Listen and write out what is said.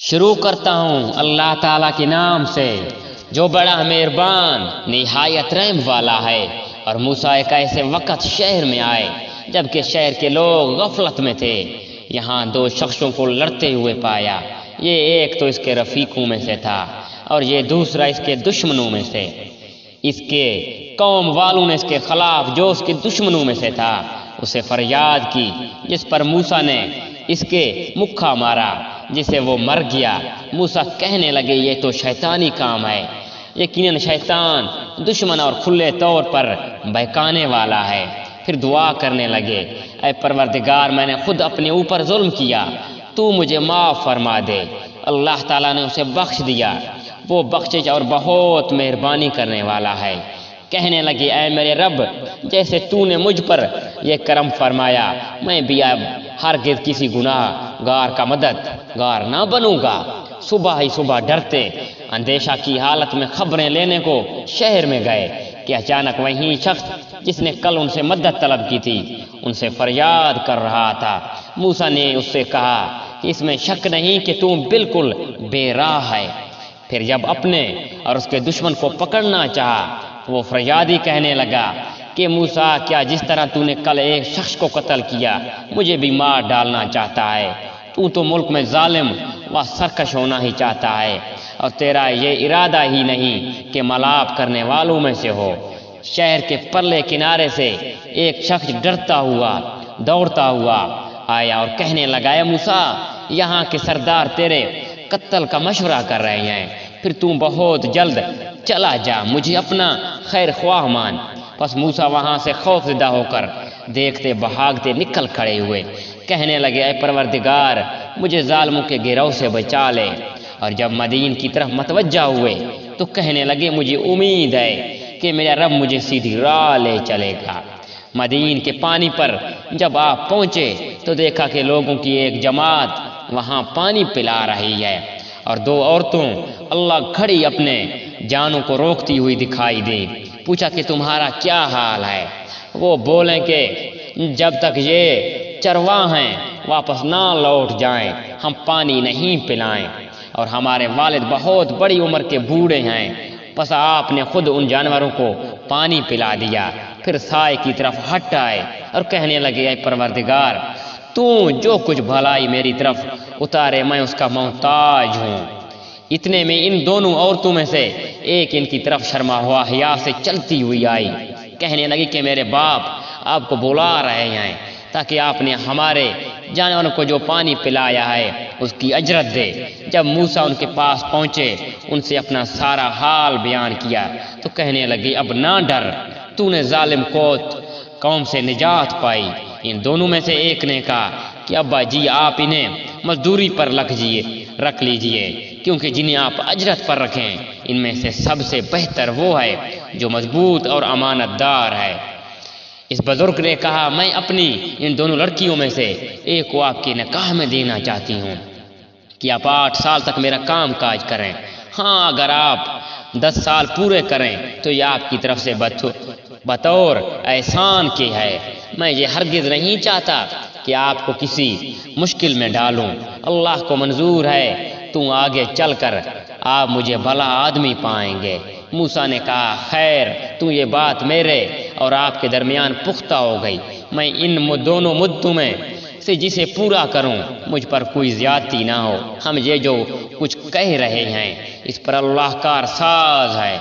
شروع کرتا ہوں اللہ تعالیٰ کے نام سے جو بڑا مہربان نہایت رحم والا ہے۔ اور موسیٰ ایک ایسے وقت شہر میں آئے جبکہ شہر کے لوگ غفلت میں تھے۔ یہاں دو شخصوں کو لڑتے ہوئے پایا، یہ ایک تو اس کے رفیقوں میں سے تھا اور یہ دوسرا اس کے دشمنوں میں سے۔ اس کے قوم والوں نے اس کے خلاف جو اس کے دشمنوں میں سے تھا اسے فریاد کی، جس پر موسیٰ نے اس کے مکھا مارا جسے وہ مر گیا۔ موسیٰ کہنے لگے یہ تو شیطانی کام ہے، یقیناً شیطان دشمن اور کھلے طور پر بہکانے والا ہے۔ پھر دعا کرنے لگے، اے پروردگار میں نے خود اپنے اوپر ظلم کیا، تو مجھے معاف فرما دے۔ اللہ تعالیٰ نے اسے بخش دیا، وہ بخشش اور بہت مہربانی کرنے والا ہے۔ کہنے لگے اے میرے رب، جیسے تو نے مجھ پر یہ کرم فرمایا، میں بھی اب ہرگز کسی گناہ گار کا مددگار نہ بنوں گا۔ صبح ہی صبح ڈرتے اندیشہ کی حالت میں خبریں لینے کو شہر میں گئے کہ اچانک وہی شخص جس نے کل ان سے مدد طلب کی تھی ان سے فریاد کر رہا تھا۔ موسیٰ نے اس سے کہا کہ اس میں شک نہیں کہ تم بالکل بے راہ ہے۔ پھر جب اپنے اور اس کے دشمن کو پکڑنا چاہا وہ فریادی کہنے لگا کہ موسیٰ، کیا جس طرح تو نے کل ایک شخص کو قتل کیا مجھے بھی مار ڈالنا چاہتا ہے؟ تو ملک میں ظالم و سرکش ہونا ہی چاہتا ہے اور تیرا یہ ارادہ ہی نہیں کہ ملاب کرنے والوں میں سے ہو۔ شہر کے پرلے کنارے سے ایک شخص ڈرتا ہوا دوڑتا ہوا آیا اور کہنے لگا، اے موسیٰ، یہاں کے سردار تیرے قتل کا مشورہ کر رہے ہیں، پھر تو بہت جلد چلا جا، مجھے اپنا خیر خواہ مان۔ پس موسیٰ وہاں سے خوف زدہ ہو کر دیکھتے بھاگتے نکل کھڑے ہوئے، کہنے لگے اے پروردگار مجھے ظالموں کے گروہ سے بچا لے۔ اور جب مدین کی طرف متوجہ ہوئے تو کہنے لگے مجھے امید ہے کہ میرا رب مجھے سیدھی راہ لے چلے گا۔ مدین کے پانی پر جب آپ پہنچے تو دیکھا کہ لوگوں کی ایک جماعت وہاں پانی پلا رہی ہے اور دو عورتوں اللہ کھڑی اپنے جانوں کو روکتی ہوئی دکھائی دی۔ پوچھا کہ تمہارا کیا حال ہے؟ وہ بولیں کہ جب تک یہ چرواہ ہیں واپس نہ لوٹ جائیں ہم پانی نہیں پلائیں، اور ہمارے والد بہت بڑی عمر کے بوڑھے ہیں۔ پس آپ نے خود ان جانوروں کو پانی پلا دیا، پھر سائے کی طرف ہٹ آئے اور کہنے لگے اے پروردگار تو جو کچھ بھلائی میری طرف اتارے میں اس کا محتاج ہوں۔ اتنے میں ان دونوں عورتوں میں سے ایک ان کی طرف شرما ہوا حیا سے چلتی ہوئی آئی، کہنے لگی کہ میرے باپ آپ کو بلا رہے ہیں تاکہ آپ نے ہمارے جانوروں کو جو پانی پلایا ہے اس کی اجرت دے۔ جب موسیٰ ان کے پاس پہنچے ان سے اپنا سارا حال بیان کیا تو کہنے لگے اب نہ ڈر، تو نے ظالم قوم سے نجات پائی۔ ان دونوں میں سے ایک نے کہا کہ ابا جی آپ انہیں مزدوری پر رکھ لیجئے، کیونکہ جنہیں آپ اجرت پر رکھیں ان میں سے سب سے بہتر وہ ہے جو مضبوط اور امانت دار ہے۔ اس بزرگ نے کہا میں اپنی ان دونوں لڑکیوں میں سے ایک کو آپ کے نکاح میں دینا چاہتی ہوں کہ آپ 8 سال تک میرا کام کاج کریں۔ ہاں اگر آپ 10 سال پورے کریں تو یہ آپ کی طرف سے بطور احسان کی ہے۔ میں یہ ہرگز نہیں چاہتا کہ آپ کو کسی مشکل میں ڈالوں، اللہ کو منظور ہے تو آگے چل کر آپ مجھے بھلا آدمی پائیں گے۔ موسیٰ نے کہا خیر، تو یہ بات میرے اور آپ کے درمیان پختہ ہو گئی، میں ان دونوں مدتوں میں سے جسے پورا کروں مجھ پر کوئی زیادتی نہ ہو۔ ہم یہ جو کچھ کہہ رہے ہیں اس پر اللہ کار ساز ہے۔